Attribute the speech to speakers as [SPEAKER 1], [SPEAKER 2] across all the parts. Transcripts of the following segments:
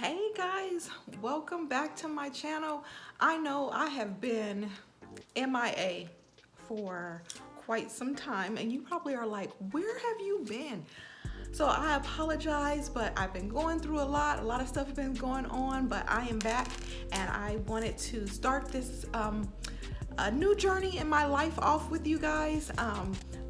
[SPEAKER 1] Hey guys, welcome back to my channel. I know I have been MIA for quite some time and you probably are like, where have you been? So I apologize, but I've been going through a lot of stuff has been going on, but I am back and I wanted to start this a new journey in my life off with you guys.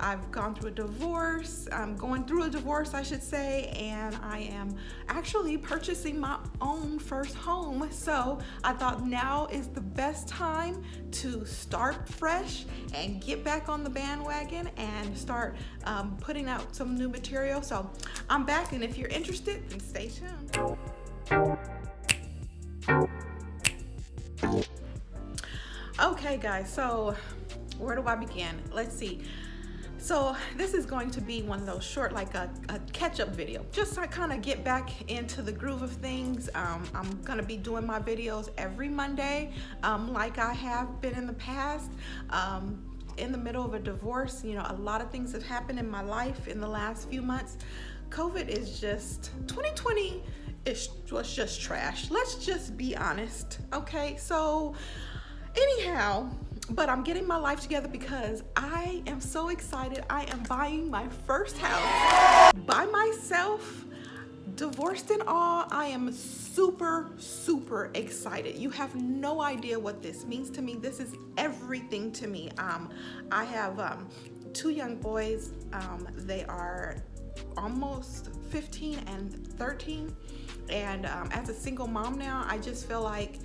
[SPEAKER 1] I've gone through a divorce. I'm going through a divorce, I should say, and I am actually purchasing my own first home. So I thought now is the best time to start fresh and get back on the bandwagon and start putting out some new material. So I'm back, and if you're interested, then stay tuned. Okay guys, so where do I begin? Let's see. So this is going to be one of those short, like a catch-up video, just to kind of get back into the groove of things. I'm gonna be doing my videos every Monday, like I have been in the past. In the middle of a divorce, you know, a lot of things have happened in my life in the last few months. COVID is just, 2020 was just trash. Let's just be honest, okay? So anyhow, but I'm getting my life together because I am so excited. I am buying my first house by myself, divorced and all. I am super excited. You have no idea what this means to me. This is everything to me. I have two young boys. They are almost 15 and 13. And as a single mom now, I just feel like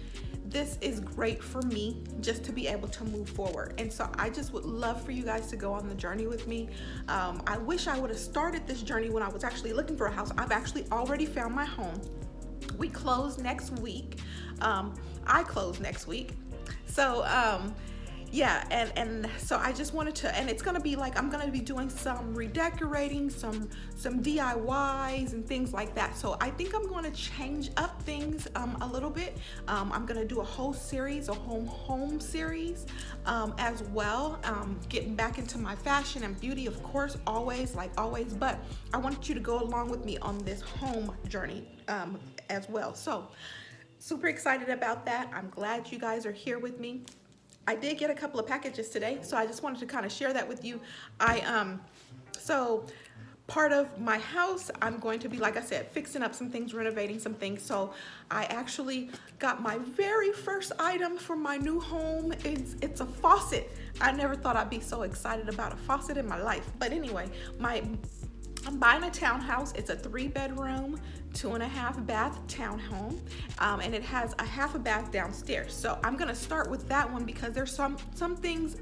[SPEAKER 1] this is great for me just to be able to move forward. And so I just would love for you guys to go on the journey with me. I wish I would have started this journey when I was actually looking for a house. I've actually already found my home. We close next week. I close next week. So yeah, and so I just wanted to, and it's gonna be like, I'm gonna be doing some redecorating, some DIYs and things like that. So I think I'm gonna change up things a little bit. I'm gonna do a whole series, a home series as well. Getting back into my fashion and beauty, of course, always, like always, but I want you to go along with me on this home journey as well. So super excited about that. I'm glad you guys are here with me. I did get a couple of packages today, so I just wanted to kind of share that with you. So part of my house, I'm going to be, like I said, fixing up some things, renovating some things. So I actually got my very first item for my new home. It's a faucet. I never thought I'd be so excited about a faucet in my life. But anyway, I'm buying a townhouse. It's a 3-bedroom, 2.5 bath townhome, and it has a half a bath downstairs. So I'm gonna start with that one because there's some things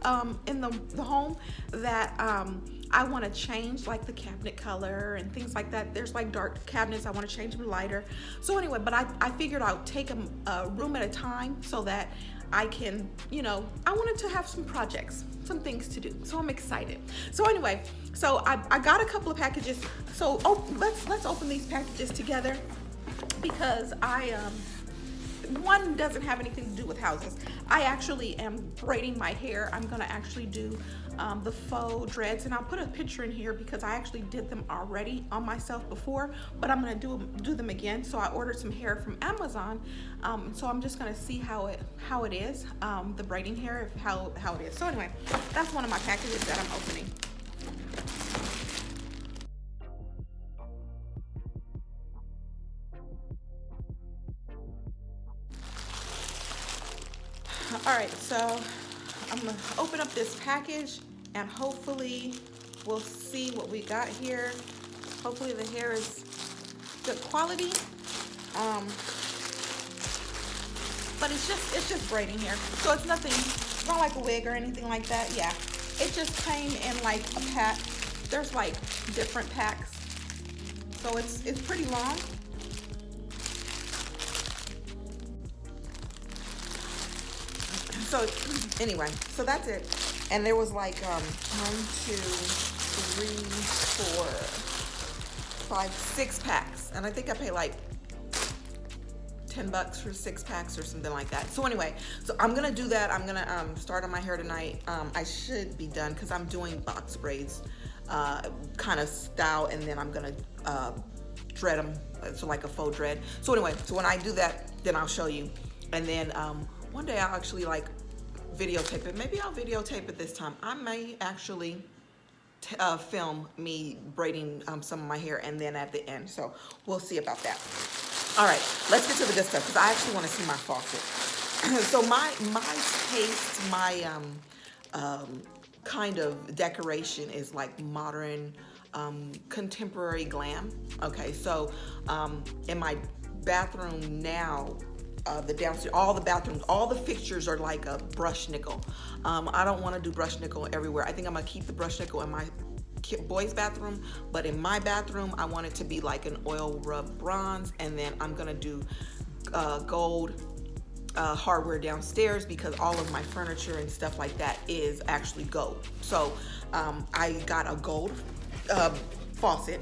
[SPEAKER 1] in the home that I want to change, like the cabinet color and things like that. There's like dark cabinets, I want to change them lighter. So anyway, but I figured I'll take a room at a time so that I can, you know, I wanted to have some projects, some things to do. So I'm excited. So anyway, so I got a couple of packages. So let's open these packages together because one doesn't have anything to do with houses. I actually am braiding my hair. I'm gonna actually do the faux dreads, and I'll put a picture in here because I actually did them already on myself before, but I'm gonna do them again. So I ordered some hair from Amazon, so I'm just gonna see how it is, the braiding hair, how it is. So anyway, that's one of my packages that I'm opening. All right, so I'm gonna open up this package and hopefully we'll see what we got here. Hopefully the hair is good quality. But it's just braiding hair. So it's nothing, it's not like a wig or anything like that. Yeah, it just came in like a pack. There's like different packs. So it's pretty long. So anyway, so that's it. And there was like 1, 2, 3, 4, 5, 6 packs. And I think I paid like $10 for 6 packs or something like that. So anyway, so I'm gonna do that. I'm gonna start on my hair tonight. I should be done because I'm doing box braids kind of style, and then I'm gonna dread them so like a faux dread. So anyway, so when I do that, then I'll show you. And then one day I'll actually like videotape it. Maybe I'll videotape it this time. I may actually film me braiding some of my hair and then at the end. So we'll see about that. All right, let's get to the good stuff because I actually want to see my faucet. So my taste, my kind of decoration is like modern, contemporary glam. Okay, so in my bathroom now, the downstairs, all the bathrooms, all the fixtures are like a brushed nickel. I don't want to do brushed nickel everywhere. I think I'm gonna keep the brushed nickel in my boys' bathroom, but in my bathroom, I want it to be like an oil rub bronze, and then I'm gonna do gold hardware downstairs because all of my furniture and stuff like that is actually gold. So I got a gold faucet,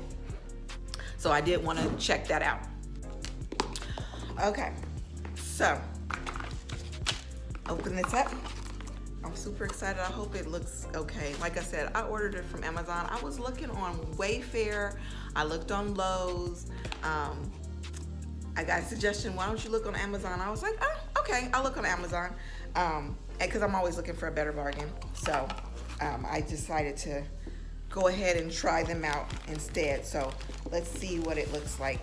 [SPEAKER 1] so I did want to check that out. Okay, so open this up. I'm super excited. I hope it looks okay. Like I said, I ordered it from Amazon. I was looking on Wayfair. I looked on Lowe's. I got a suggestion, why don't you look on Amazon? I was like, oh, okay, I'll look on Amazon. Because I'm always looking for a better bargain. So I decided to go ahead and try them out instead. So let's see what it looks like.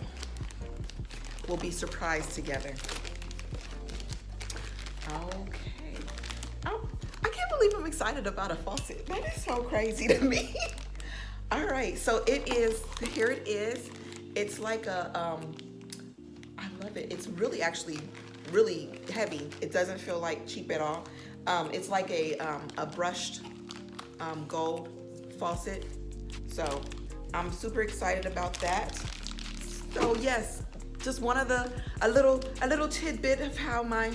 [SPEAKER 1] We'll be surprised together. Okay. Oh, I can't believe I'm excited about a faucet. That is so crazy to me. All right, so it is, here it is. It's like a, I love it. It's really actually really heavy. It doesn't feel like cheap at all. It's like a brushed gold faucet. So I'm super excited about that. So yes, just one of a little tidbit of how my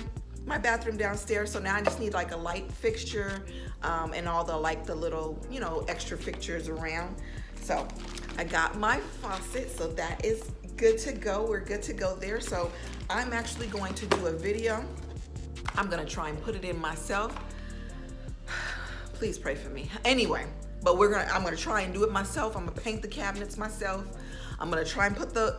[SPEAKER 1] bathroom downstairs. So now I just need like a light fixture and all the like the little, you know, extra fixtures around. So I got my faucet, so that is good to go. We're good to go there. So I'm actually going to do a video. I'm gonna try and put it in myself. Please pray for me. Anyway, but I'm gonna try and do it myself. I'm gonna paint the cabinets myself. I'm gonna try and put the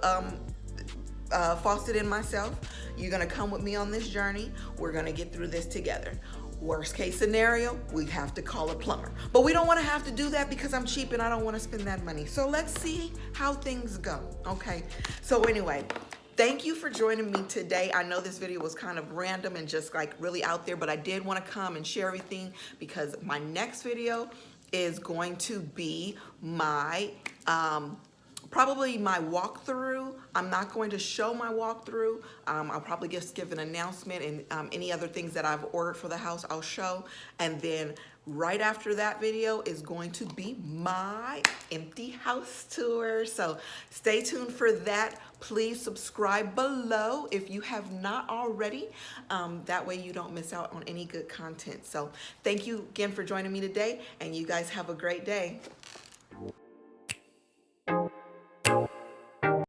[SPEAKER 1] faucet in myself. You're gonna come with me on this journey. We're gonna get through this together. Worst case scenario, we have to call a plumber. But we don't wanna have to do that because I'm cheap and I don't wanna spend that money. So let's see how things go, okay? So anyway, thank you for joining me today. I know this video was kind of random and just like really out there, but I did wanna come and share everything because my next video is going to be my, probably my walkthrough. I'm not going to show my walkthrough. I'll probably just give an announcement and any other things that I've ordered for the house I'll show. And then right after that video is going to be my empty house tour. So stay tuned for that. Please subscribe below if you have not already. That way you don't miss out on any good content. So thank you again for joining me today, and you guys have a great day.